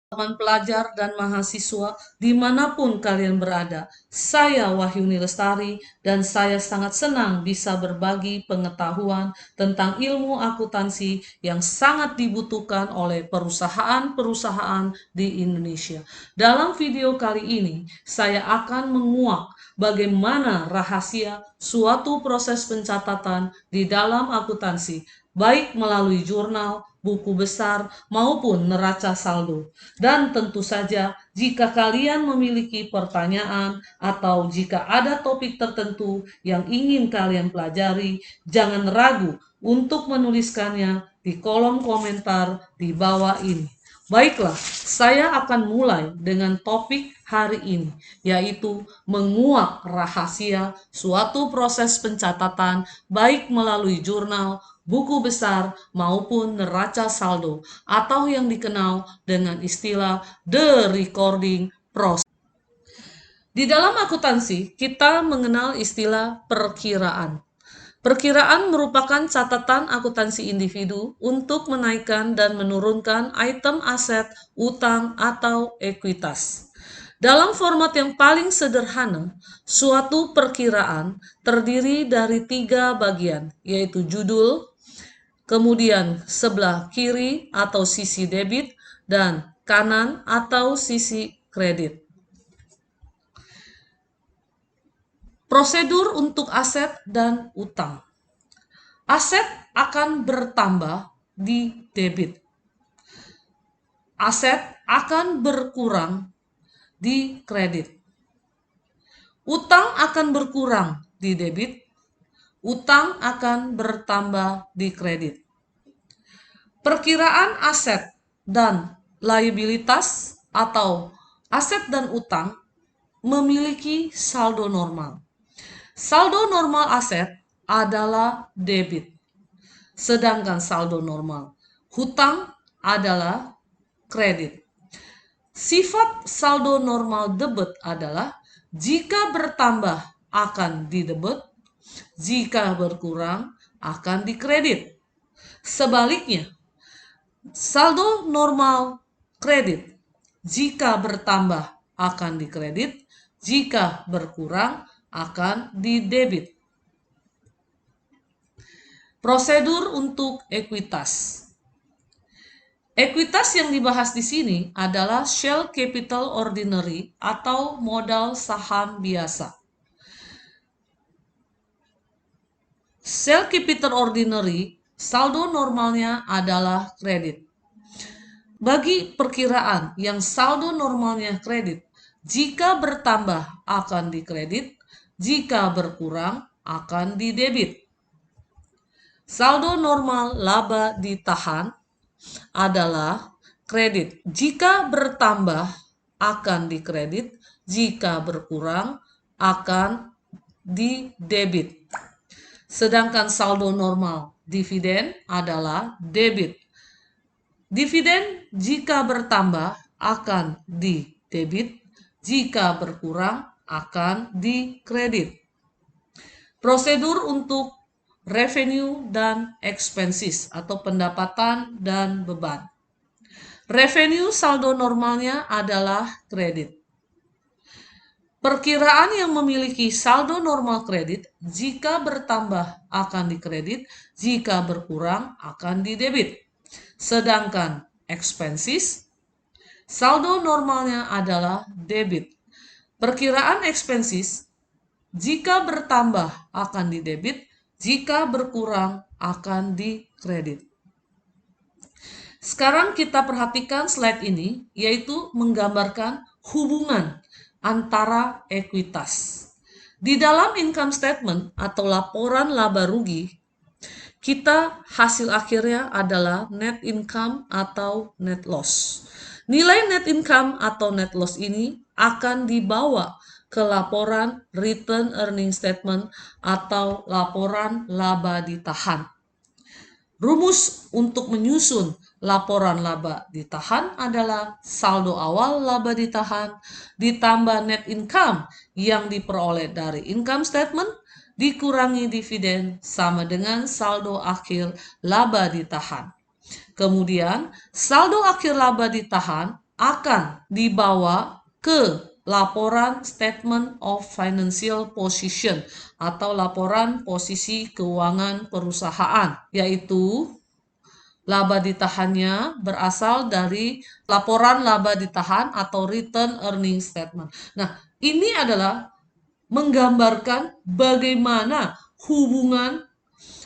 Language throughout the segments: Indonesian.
Teman pelajar dan mahasiswa dimanapun kalian berada. Saya Wahyuni Lestari dan saya sangat senang bisa berbagi pengetahuan tentang ilmu akuntansi yang sangat dibutuhkan oleh perusahaan-perusahaan di Indonesia. Dalam video kali ini, saya akan menguak bagaimana rahasia suatu proses pencatatan di dalam akuntansi, baik melalui jurnal, buku besar, maupun neraca saldo. Dan tentu saja, jika kalian memiliki pertanyaan atau jika ada topik tertentu yang ingin kalian pelajari, jangan ragu untuk menuliskannya di kolom komentar di bawah ini. Baiklah, saya akan mulai dengan topik hari ini, yaitu menguak rahasia suatu proses pencatatan baik melalui jurnal, buku besar, maupun neraca saldo, atau yang dikenal dengan istilah the recording process. Di dalam akuntansi, kita mengenal istilah perkiraan. Perkiraan merupakan catatan akuntansi individu untuk menaikkan dan menurunkan item aset, utang, atau ekuitas. Dalam format yang paling sederhana, suatu perkiraan terdiri dari 3 bagian, yaitu judul, kemudian sebelah kiri atau sisi debit, dan kanan atau sisi kredit. Prosedur untuk aset dan utang. Aset akan bertambah di debit. Aset akan berkurang di kredit. Utang akan berkurang di debit. Utang akan bertambah di kredit. Perkiraan aset dan liabilitas atau aset dan utang memiliki saldo normal. Saldo normal aset adalah debit, sedangkan saldo normal hutang adalah kredit. Sifat saldo normal debit adalah jika bertambah akan didebit, jika berkurang akan dikredit. Sebaliknya, saldo normal kredit jika bertambah akan dikredit, jika berkurang akan didebit. Prosedur untuk ekuitas. Ekuitas yang dibahas di sini adalah share capital ordinary atau modal saham biasa. Share capital ordinary, saldo normalnya adalah kredit. Bagi perkiraan yang saldo normalnya kredit, jika bertambah akan dikredit, jika berkurang akan didebit. Saldo normal laba ditahan adalah kredit. Jika bertambah akan dikredit, jika berkurang akan didebit. Sedangkan saldo normal dividen adalah debit. Dividen jika bertambah akan didebit, jika berkurang akan dikredit. Prosedur untuk revenue dan expenses atau pendapatan dan beban. Revenue saldo normalnya adalah kredit. Perkiraan yang memiliki saldo normal kredit, jika bertambah akan dikredit, jika berkurang akan didebit. Sedangkan expenses, saldo normalnya adalah debit. Perkiraan expenses, jika bertambah akan didebit, jika berkurang akan dikredit. Sekarang kita perhatikan slide ini, yaitu menggambarkan hubungan antara ekuitas. Di dalam income statement atau laporan laba rugi, kita hasil akhirnya adalah net income atau net loss. Nilai net income atau net loss ini akan dibawa ke laporan return earning statement atau laporan laba ditahan. Rumus untuk menyusun laporan laba ditahan adalah saldo awal laba ditahan ditambah net income yang diperoleh dari income statement dikurangi dividen sama dengan saldo akhir laba ditahan. Kemudian, saldo akhir laba ditahan akan dibawa ke laporan Statement of Financial Position atau laporan posisi keuangan perusahaan, yaitu laba ditahannya berasal dari laporan laba ditahan atau return earning statement. Nah, ini adalah menggambarkan bagaimana hubungan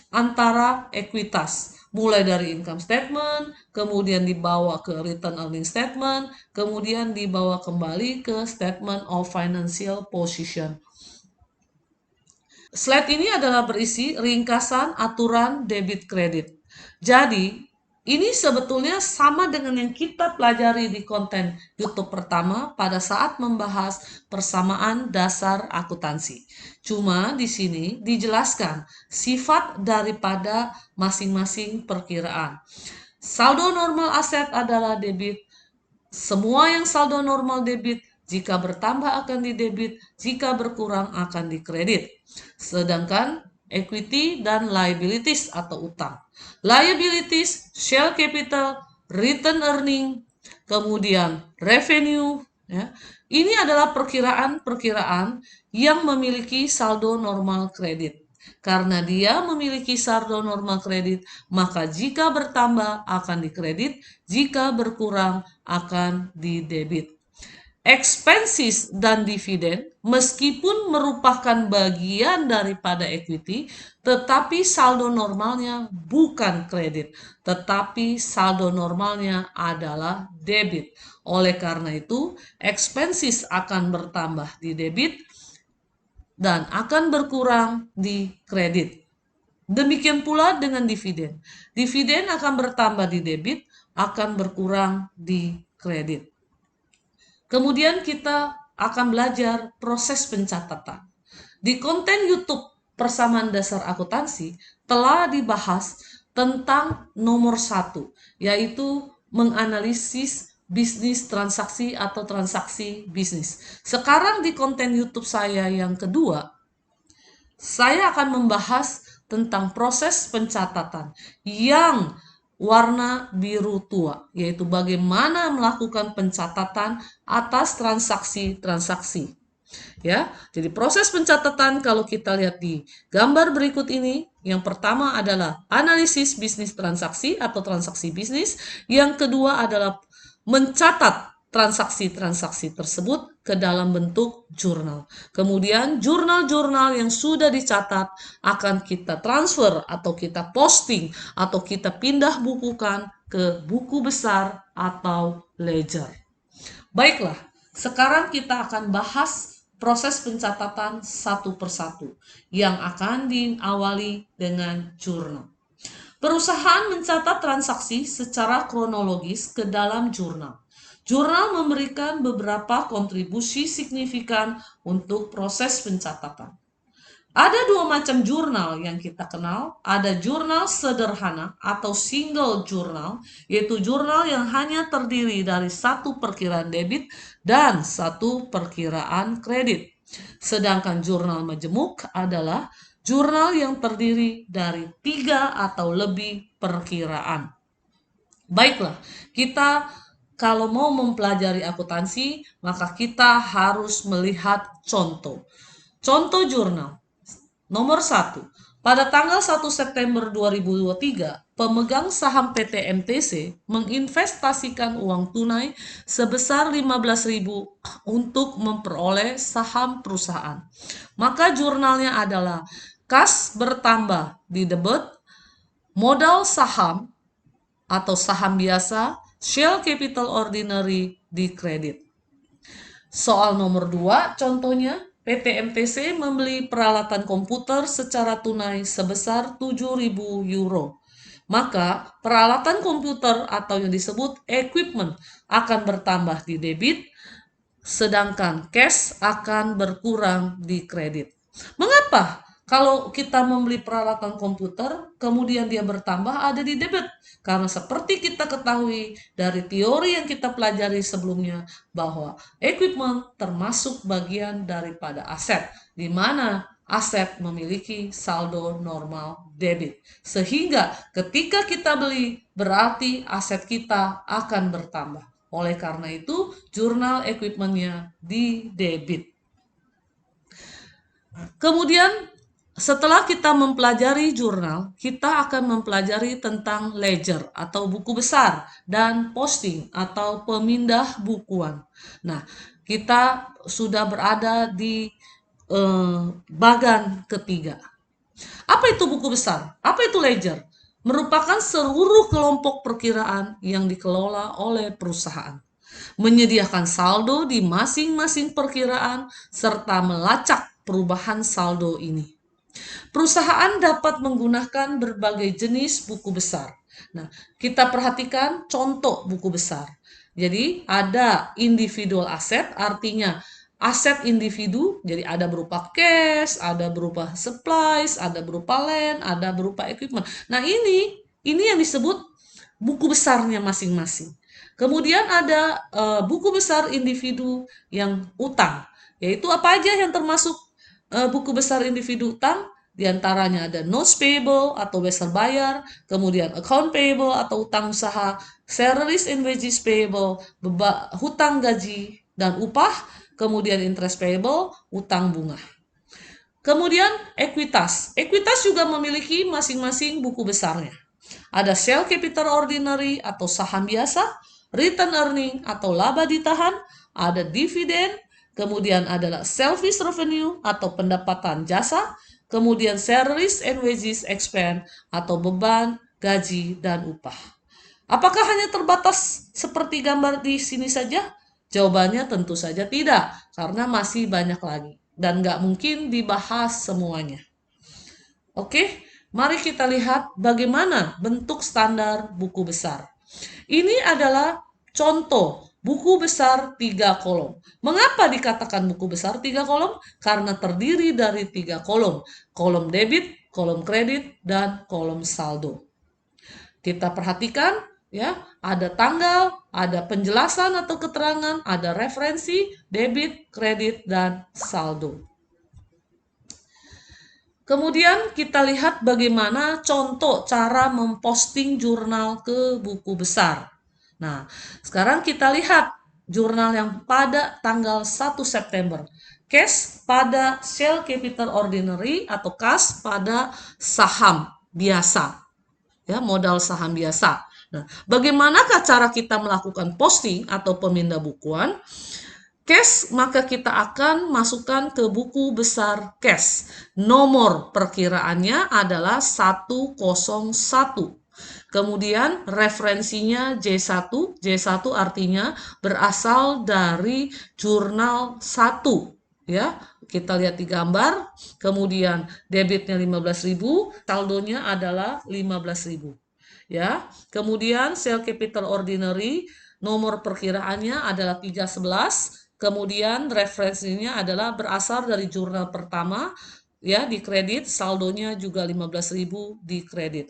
antara ekuitas. Mulai dari income statement, kemudian dibawa ke return earning statement, kemudian dibawa kembali ke statement of financial position. Slide ini adalah berisi ringkasan aturan debit kredit. Jadi, ini sebetulnya sama dengan yang kita pelajari di konten YouTube pertama pada saat membahas persamaan dasar akuntansi. Cuma di sini dijelaskan sifat daripada masing-masing perkiraan. Saldo normal aset adalah debit. Semua yang saldo normal debit, jika bertambah akan didebit, jika berkurang akan dikredit. Sedangkan equity dan liabilities atau utang. Liabilities, share capital, return earning, kemudian revenue. Ya. Ini adalah perkiraan-perkiraan yang memiliki saldo normal kredit. Karena dia memiliki saldo normal kredit, maka jika bertambah akan dikredit, jika berkurang akan didebit. Expenses dan dividen meskipun merupakan bagian daripada equity, tetapi saldo normalnya bukan kredit, tetapi saldo normalnya adalah debit. Oleh karena itu, expenses akan bertambah di debit dan akan berkurang di kredit. Demikian pula dengan dividen. Dividen akan bertambah di debit, akan berkurang di kredit. Kemudian kita akan belajar proses pencatatan. Di konten YouTube Persamaan Dasar Akuntansi telah dibahas tentang nomor 1, yaitu menganalisis bisnis transaksi atau transaksi bisnis. Sekarang di konten YouTube saya yang kedua, saya akan membahas tentang proses pencatatan yang warna biru tua, yaitu bagaimana melakukan pencatatan atas transaksi-transaksi. Ya, jadi proses pencatatan kalau kita lihat di gambar berikut ini, yang pertama adalah analisis bisnis transaksi atau transaksi bisnis, yang kedua adalah mencatat transaksi-transaksi tersebut ke dalam bentuk jurnal. Kemudian jurnal-jurnal yang sudah dicatat akan kita transfer atau kita posting atau kita pindah bukukan ke buku besar atau ledger. Baiklah, sekarang kita akan bahas proses pencatatan satu persatu yang akan diawali dengan jurnal. Perusahaan mencatat transaksi secara kronologis ke dalam jurnal. Jurnal memberikan beberapa kontribusi signifikan untuk proses pencatatan. Ada dua macam jurnal yang kita kenal. Ada jurnal sederhana atau single jurnal, yaitu jurnal yang hanya terdiri dari satu perkiraan debit dan satu perkiraan kredit. Sedangkan jurnal majemuk adalah jurnal yang terdiri dari 3 atau lebih perkiraan. Baiklah, kita kalau mau mempelajari akuntansi, maka kita harus melihat contoh. Contoh jurnal. Nomor 1. Pada tanggal 1 September 2023, pemegang saham PT MTC menginvestasikan uang tunai sebesar 15.000 untuk memperoleh saham perusahaan. Maka jurnalnya adalah kas bertambah di debit, modal saham atau saham biasa, share capital ordinary di kredit. Soal nomor 2, contohnya PT MTC membeli peralatan komputer secara tunai sebesar 7.000 euro. Maka peralatan komputer atau yang disebut equipment akan bertambah di debit, sedangkan cash akan berkurang di kredit. Mengapa? Kalau kita membeli peralatan komputer, kemudian dia bertambah ada di debit. Karena seperti kita ketahui dari teori yang kita pelajari sebelumnya, bahwa equipment termasuk bagian daripada aset, di mana aset memiliki saldo normal debit. Sehingga ketika kita beli, berarti aset kita akan bertambah. Oleh karena itu, jurnal equipment-nya di debit. Kemudian setelah kita mempelajari jurnal, kita akan mempelajari tentang ledger atau buku besar dan posting atau pemindah bukuan. Nah, kita sudah berada di bagan ketiga. Apa itu buku besar? Apa itu ledger? Merupakan seluruh kelompok perkiraan yang dikelola oleh perusahaan. Menyediakan saldo di masing-masing perkiraan serta melacak perubahan saldo ini. Perusahaan dapat menggunakan berbagai jenis buku besar. Nah, kita perhatikan contoh buku besar. Jadi, ada individual asset, artinya aset individu, jadi ada berupa cash, ada berupa supplies, ada berupa land, ada berupa equipment. Nah, ini yang disebut buku besarnya masing-masing. Kemudian ada buku besar individu yang utang, yaitu apa aja yang termasuk buku besar individu utang. Di antaranya ada notes payable atau besar bayar, kemudian account payable atau utang usaha, salaries and wages payable, hutang gaji dan upah, kemudian interest payable, utang bunga. Kemudian ekuitas. Ekuitas juga memiliki masing-masing buku besarnya. Ada share capital ordinary atau saham biasa, return earning atau laba ditahan, ada dividen, kemudian adalah service revenue atau pendapatan jasa, kemudian salaries and wages expense atau beban, gaji, dan upah. Apakah hanya terbatas seperti gambar di sini saja? Jawabannya tentu saja tidak, karena masih banyak lagi dan nggak mungkin dibahas semuanya. Oke, mari kita lihat bagaimana bentuk standar buku besar. Ini adalah contoh buku besar 3 kolom. Mengapa dikatakan buku besar 3 kolom? Karena terdiri dari 3 kolom. Kolom debit, kolom kredit, dan kolom saldo. Kita perhatikan ya, ada tanggal, ada penjelasan atau keterangan, ada referensi, debit, kredit, dan saldo. Kemudian kita lihat bagaimana contoh cara memposting jurnal ke buku besar. Nah, sekarang kita lihat jurnal yang pada tanggal 1 September. Cash pada share capital ordinary atau kas pada saham biasa. Ya, modal saham biasa. Nah, bagaimanakah cara kita melakukan posting atau pemindah bukuan? Cash, maka kita akan masukkan ke buku besar cash. Nomor perkiraannya adalah 101. Kemudian referensinya J1. J1 artinya berasal dari jurnal 1. Ya, kita lihat di gambar. Kemudian debitnya 15.000, saldonya adalah 15.000. Ya, kemudian share capital ordinary, nomor perkiraannya adalah 311. Kemudian referensinya adalah berasal dari jurnal pertama, ya, di kredit, saldonya juga 15.000 di kredit.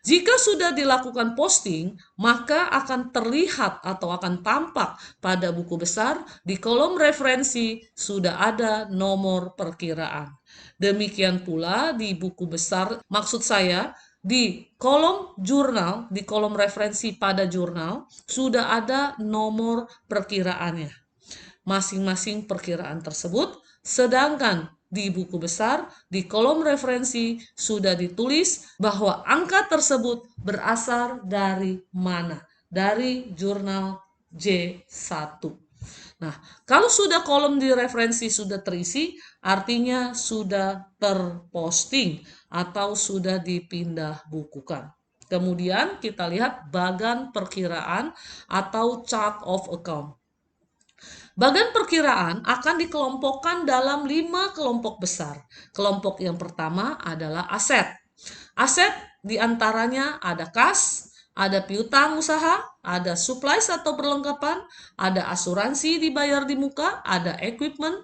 Jika sudah dilakukan posting, maka akan terlihat atau akan tampak pada buku besar di kolom referensi sudah ada nomor perkiraan. Demikian pula di buku besar, maksud saya di kolom jurnal, di kolom referensi pada jurnal sudah ada nomor perkiraannya. Masing-masing perkiraan tersebut, sedangkan di buku besar, di kolom referensi sudah ditulis bahwa angka tersebut berasal dari mana? Dari jurnal J1. Nah, kalau sudah kolom di referensi sudah terisi, artinya sudah terposting atau sudah dipindah bukukan. Kemudian kita lihat bagan perkiraan atau chart of account. Bagan perkiraan akan dikelompokkan dalam 5 kelompok besar. Kelompok yang pertama adalah aset. Aset diantaranya ada kas, ada piutang usaha, ada supplies atau perlengkapan, ada asuransi dibayar di muka, ada equipment,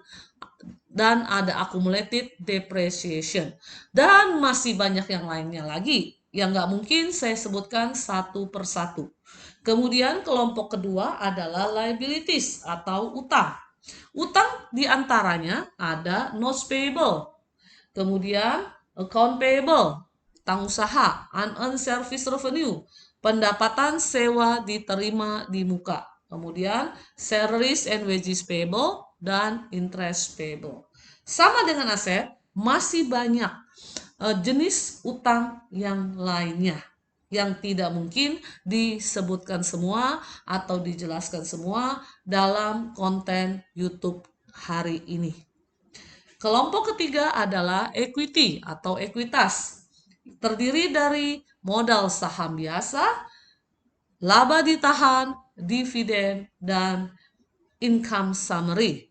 dan ada accumulated depreciation. Dan masih banyak yang lainnya lagi yang nggak mungkin saya sebutkan satu persatu. Kemudian kelompok kedua adalah liabilities atau utang. Utang diantaranya ada notes payable, kemudian account payable, utang usaha, unearned service revenue, pendapatan sewa diterima di muka, Kemudian salaries and wages payable dan interest payable. Sama dengan aset, masih banyak jenis utang yang lainnya yang tidak mungkin disebutkan semua atau dijelaskan semua dalam konten YouTube hari ini. Kelompok ketiga adalah equity atau ekuitas. Terdiri dari modal saham biasa, laba ditahan, dividen, dan income summary.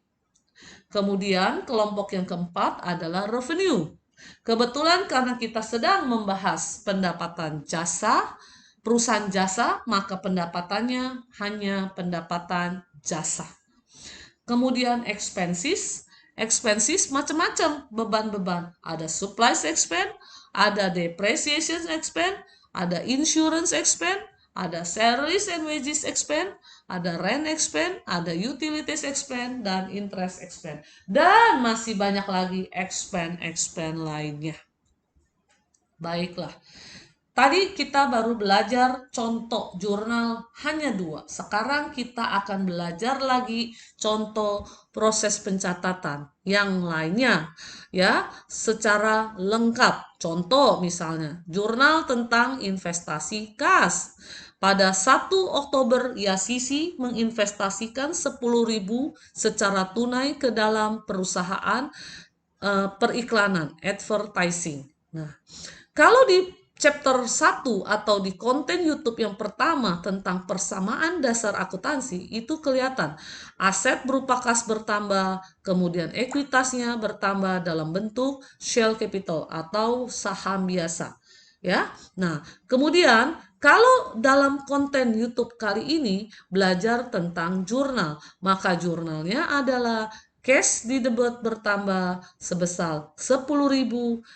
Kemudian kelompok yang keempat adalah revenue. Kebetulan karena kita sedang membahas pendapatan jasa, perusahaan jasa, maka pendapatannya hanya pendapatan jasa. Kemudian expenses, macam-macam beban-beban. Ada supplies expense, ada depreciation expense, ada insurance expense, ada salaries and wages expense, ada rent expense, ada utilities expense, dan interest expense. Dan masih banyak lagi expense lainnya. Baiklah. Tadi kita baru belajar contoh jurnal hanya 2. Sekarang kita akan belajar lagi contoh proses pencatatan yang lainnya ya secara lengkap. Contoh misalnya jurnal tentang investasi kas. Pada 1 Oktober Yasisi menginvestasikan 10.000 secara tunai ke dalam perusahaan periklanan, advertising. Nah, kalau di chapter 1 atau di konten YouTube yang pertama tentang persamaan dasar akuntansi, itu kelihatan aset berupa kas bertambah, kemudian ekuitasnya bertambah dalam bentuk share capital atau saham biasa. Ya. Nah, kemudian kalau dalam konten YouTube kali ini belajar tentang jurnal, maka jurnalnya adalah cash di debit bertambah sebesar 10.000,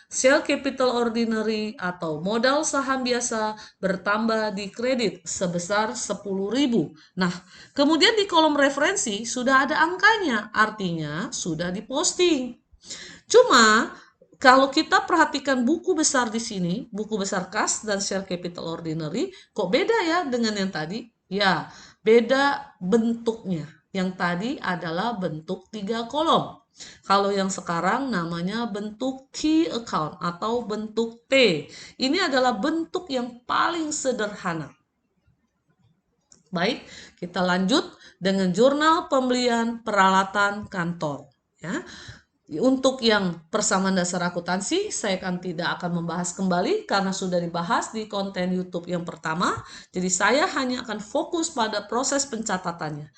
share capital ordinary atau modal saham biasa bertambah di kredit sebesar 10.000. Nah, kemudian di kolom referensi sudah ada angkanya, artinya sudah diposting. Cuma kalau kita perhatikan buku besar di sini, buku besar kas dan share capital ordinary, kok beda ya dengan yang tadi? Ya, beda bentuknya. Yang tadi adalah bentuk 3 kolom. Kalau yang sekarang namanya bentuk key account atau bentuk T. Ini adalah bentuk yang paling sederhana. Baik, kita lanjut dengan jurnal pembelian peralatan kantor. Ya. Untuk yang persamaan dasar akuntansi, saya tidak akan membahas kembali karena sudah dibahas di konten YouTube yang pertama. Jadi saya hanya akan fokus pada proses pencatatannya.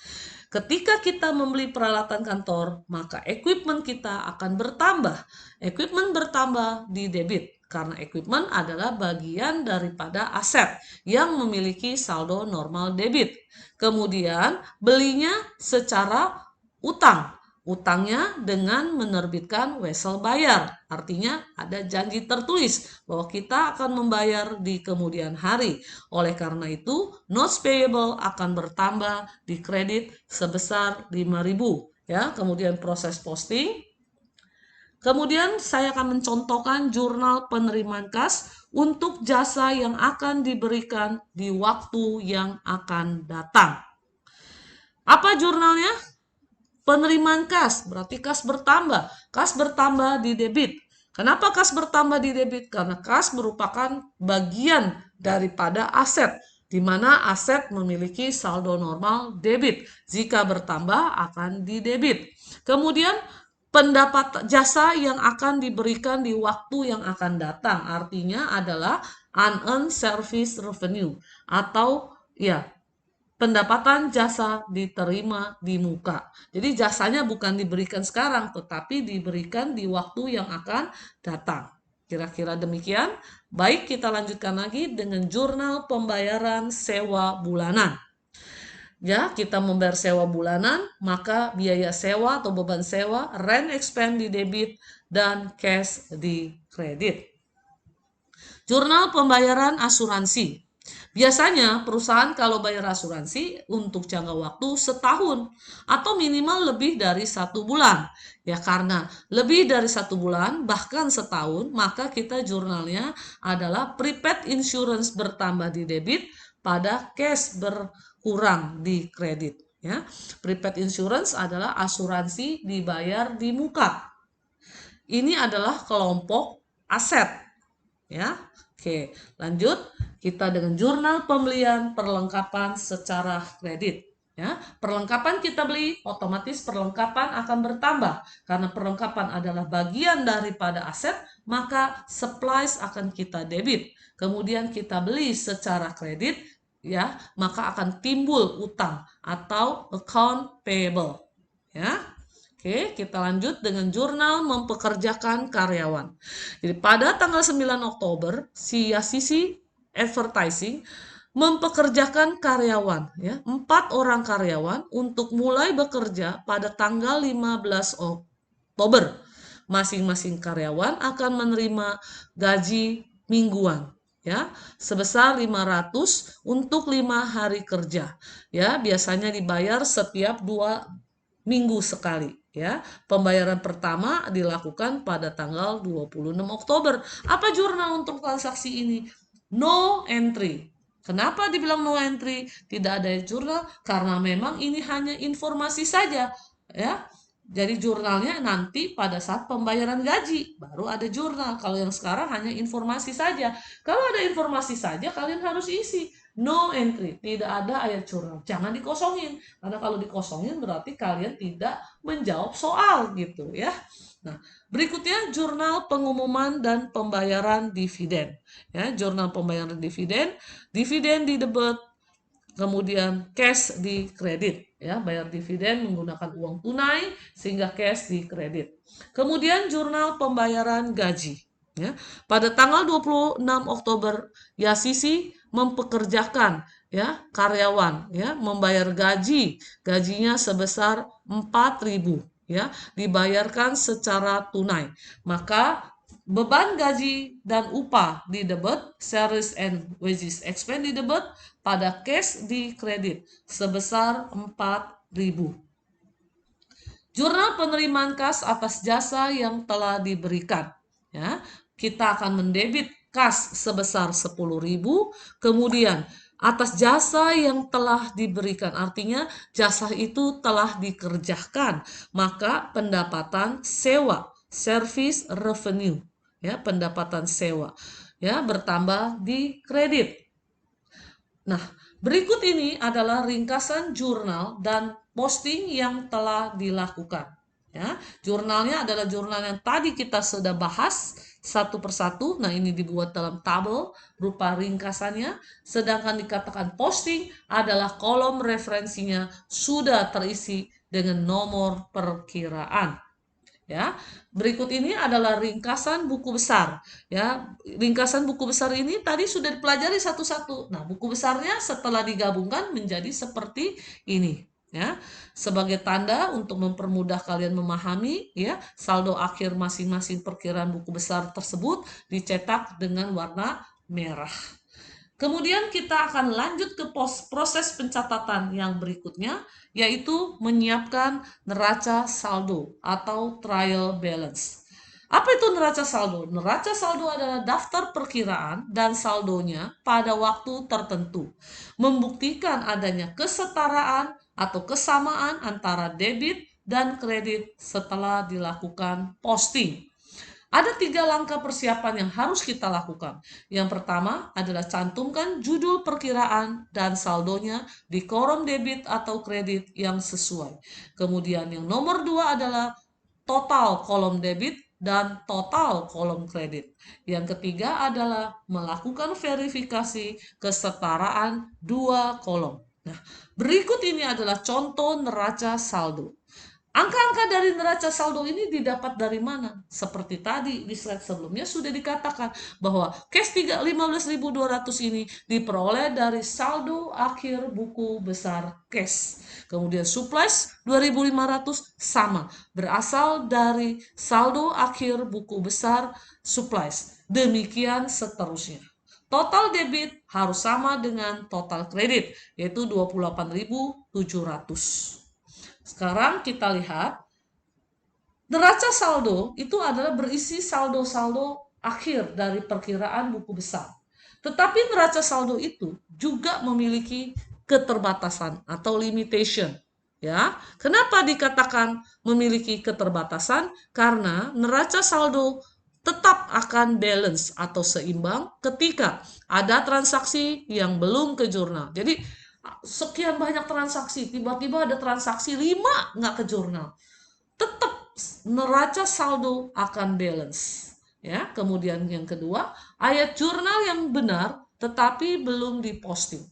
Ketika kita membeli peralatan kantor, maka equipment kita akan bertambah. Equipment bertambah di debit karena equipment adalah bagian daripada aset yang memiliki saldo normal debit. Kemudian belinya secara utang. Utangnya dengan menerbitkan wesel bayar. Artinya ada janji tertulis bahwa kita akan membayar di kemudian hari. Oleh karena itu, notes payable akan bertambah di kredit sebesar 5.000. Ya, kemudian proses posting. Kemudian saya akan mencontohkan jurnal penerimaan kas untuk jasa yang akan diberikan di waktu yang akan datang. Apa jurnalnya? Penerimaan kas, berarti kas bertambah. Kas bertambah di debit. Kenapa kas bertambah di debit? Karena kas merupakan bagian daripada aset, di mana aset memiliki saldo normal debit. Jika bertambah akan di debit. Kemudian pendapat jasa yang akan diberikan di waktu yang akan datang, artinya adalah unearned service revenue atau ya pendapatan jasa diterima di muka. Jadi jasanya bukan diberikan sekarang, tetapi diberikan di waktu yang akan datang. Kira-kira demikian. Baik, kita lanjutkan lagi dengan jurnal pembayaran sewa bulanan. Ya, kita membayar sewa bulanan, maka biaya sewa atau beban sewa, rent expense di debit, dan cash di kredit. Jurnal pembayaran asuransi. Biasanya perusahaan kalau bayar asuransi untuk jangka waktu setahun atau minimal lebih dari 1 bulan. Ya karena lebih dari 1 bulan bahkan setahun maka kita jurnalnya adalah prepaid insurance bertambah di debit pada cash berkurang di kredit. Ya, prepaid insurance adalah asuransi dibayar di muka. Ini adalah kelompok aset. Ya, oke, lanjut kita dengan jurnal pembelian perlengkapan secara kredit. Ya, perlengkapan kita beli, otomatis perlengkapan akan bertambah karena perlengkapan adalah bagian daripada aset, maka supplies akan kita debit. Kemudian kita beli secara kredit, ya, maka akan timbul utang atau account payable. Ya, oke, kita lanjut dengan jurnal mempekerjakan karyawan. Jadi pada tanggal 9 Oktober, si Yasisi Advertising mempekerjakan karyawan, ya, 4 orang karyawan untuk mulai bekerja pada tanggal 15 Oktober. Masing-masing karyawan akan menerima gaji mingguan, ya, sebesar 500 untuk 5 hari kerja. Ya, biasanya dibayar setiap 2 minggu sekali, ya. Pembayaran pertama dilakukan pada tanggal 26 Oktober. Apa jurnal untuk transaksi ini? No entry. Kenapa dibilang no entry? Tidak ada jurnal karena memang ini hanya informasi saja, ya. Jadi jurnalnya nanti pada saat pembayaran gaji baru ada jurnal. Kalau yang sekarang hanya informasi saja. Kalau ada informasi saja kalian harus isi. No entry, tidak ada ayat jurnal. Jangan dikosongin. Karena kalau dikosongin berarti kalian tidak menjawab soal gitu ya. Nah, berikutnya jurnal pengumuman dan pembayaran dividen. Ya, jurnal pembayaran dividen, dividen di debit, kemudian cash di kredit. Ya, bayar dividen menggunakan uang tunai sehingga cash di kredit. Kemudian jurnal pembayaran gaji. Ya, pada tanggal 26 Oktober, Yasisi mempekerjakan ya karyawan ya membayar gajinya sebesar 4.000 ya dibayarkan secara tunai, maka beban gaji dan upah di debit, salaries and wages expense di debit, pada cash di kredit sebesar 4.000. Jurnal penerimaan kas atas jasa yang telah diberikan. Ya, kita akan mendebit kas sebesar 10.000, kemudian atas jasa yang telah diberikan, artinya jasa itu telah dikerjakan, maka pendapatan sewa, service revenue, ya, pendapatan sewa, ya, bertambah di kredit. Nah, berikut ini adalah ringkasan jurnal dan posting yang telah dilakukan. Ya, jurnalnya adalah jurnal yang tadi kita sudah bahas satu persatu. Nah, ini dibuat dalam tabel berupa ringkasannya. Sedangkan dikatakan posting adalah kolom referensinya sudah terisi dengan nomor perkiraan. Ya, berikut ini adalah ringkasan buku besar. Ya, ringkasan buku besar ini tadi sudah dipelajari satu-satu. Nah, buku besarnya setelah digabungkan menjadi seperti ini. Ya, sebagai tanda untuk mempermudah kalian memahami, ya, saldo akhir masing-masing perkiraan buku besar tersebut dicetak dengan warna merah. Kemudian kita akan lanjut ke proses pencatatan yang berikutnya, yaitu menyiapkan neraca saldo atau trial balance. Apa itu neraca saldo? Neraca saldo adalah daftar perkiraan dan saldonya pada waktu tertentu, membuktikan adanya kesetaraan atau kesamaan antara debit dan kredit setelah dilakukan posting. Ada 3 langkah persiapan yang harus kita lakukan. Yang pertama adalah cantumkan judul perkiraan dan saldonya di kolom debit atau kredit yang sesuai. Kemudian yang nomor 2 adalah total kolom debit dan total kolom kredit. Yang ketiga adalah melakukan verifikasi kesetaraan 2 kolom. Nah, berikut ini adalah contoh neraca saldo. Angka-angka dari neraca saldo ini didapat dari mana? Seperti tadi di slide sebelumnya sudah dikatakan bahwa cash 15.200 ini diperoleh dari saldo akhir buku besar cash. Kemudian supplies 2.500 sama, berasal dari saldo akhir buku besar supplies. Demikian seterusnya. Total debit harus sama dengan total kredit, yaitu 28.700. Sekarang kita lihat, neraca saldo itu adalah berisi saldo-saldo akhir dari perkiraan buku besar. Tetapi neraca saldo itu juga memiliki keterbatasan atau limitation. Ya, kenapa dikatakan memiliki keterbatasan? Karena neraca saldo tetap akan balance atau seimbang ketika ada transaksi yang belum ke jurnal. Jadi sekian banyak transaksi, tiba-tiba ada transaksi 5 nggak ke jurnal. Tetap neraca saldo akan balance. Ya, kemudian yang kedua, ayat jurnal yang benar tetapi belum diposting.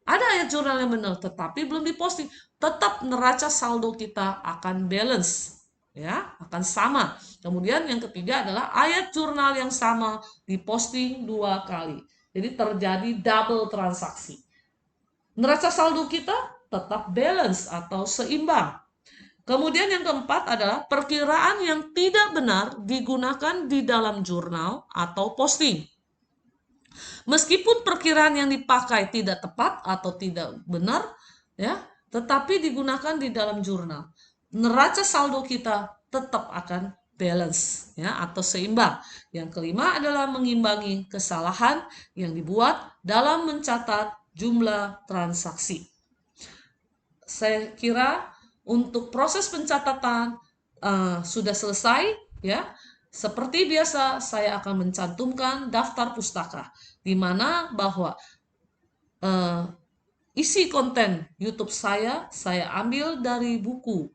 Ada ayat jurnal yang benar tetapi belum diposting, tetap neraca saldo kita akan balance, ya, akan sama. Kemudian yang ketiga adalah ayat jurnal yang sama diposting 2 kali. Jadi terjadi double transaksi. Neraca saldo kita tetap balance atau seimbang. Kemudian yang keempat adalah perkiraan yang tidak benar digunakan di dalam jurnal atau posting. Meskipun perkiraan yang dipakai tidak tepat atau tidak benar, ya, tetapi digunakan di dalam jurnal, neraca saldo kita tetap akan balance, ya, atau seimbang. Yang kelima adalah mengimbangi kesalahan yang dibuat dalam mencatat jumlah transaksi. Saya kira untuk proses pencatatan sudah selesai, ya. Seperti biasa, saya akan mencantumkan daftar pustaka, di mana bahwa isi konten YouTube saya ambil dari buku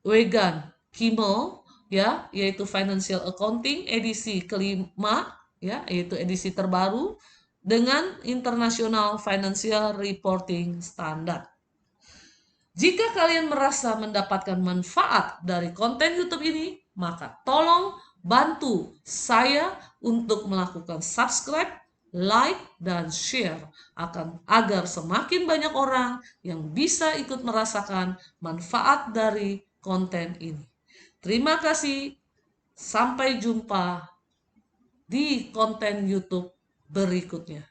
Wegan Kimmel, ya, yaitu Financial Accounting edisi kelima, ya, yaitu edisi terbaru dengan International Financial Reporting Standard. Jika kalian merasa mendapatkan manfaat dari konten YouTube ini, maka tolong bantu saya untuk melakukan subscribe, like, dan share agar semakin banyak orang yang bisa ikut merasakan manfaat dari konten ini. Terima kasih. Sampai jumpa di konten YouTube berikutnya.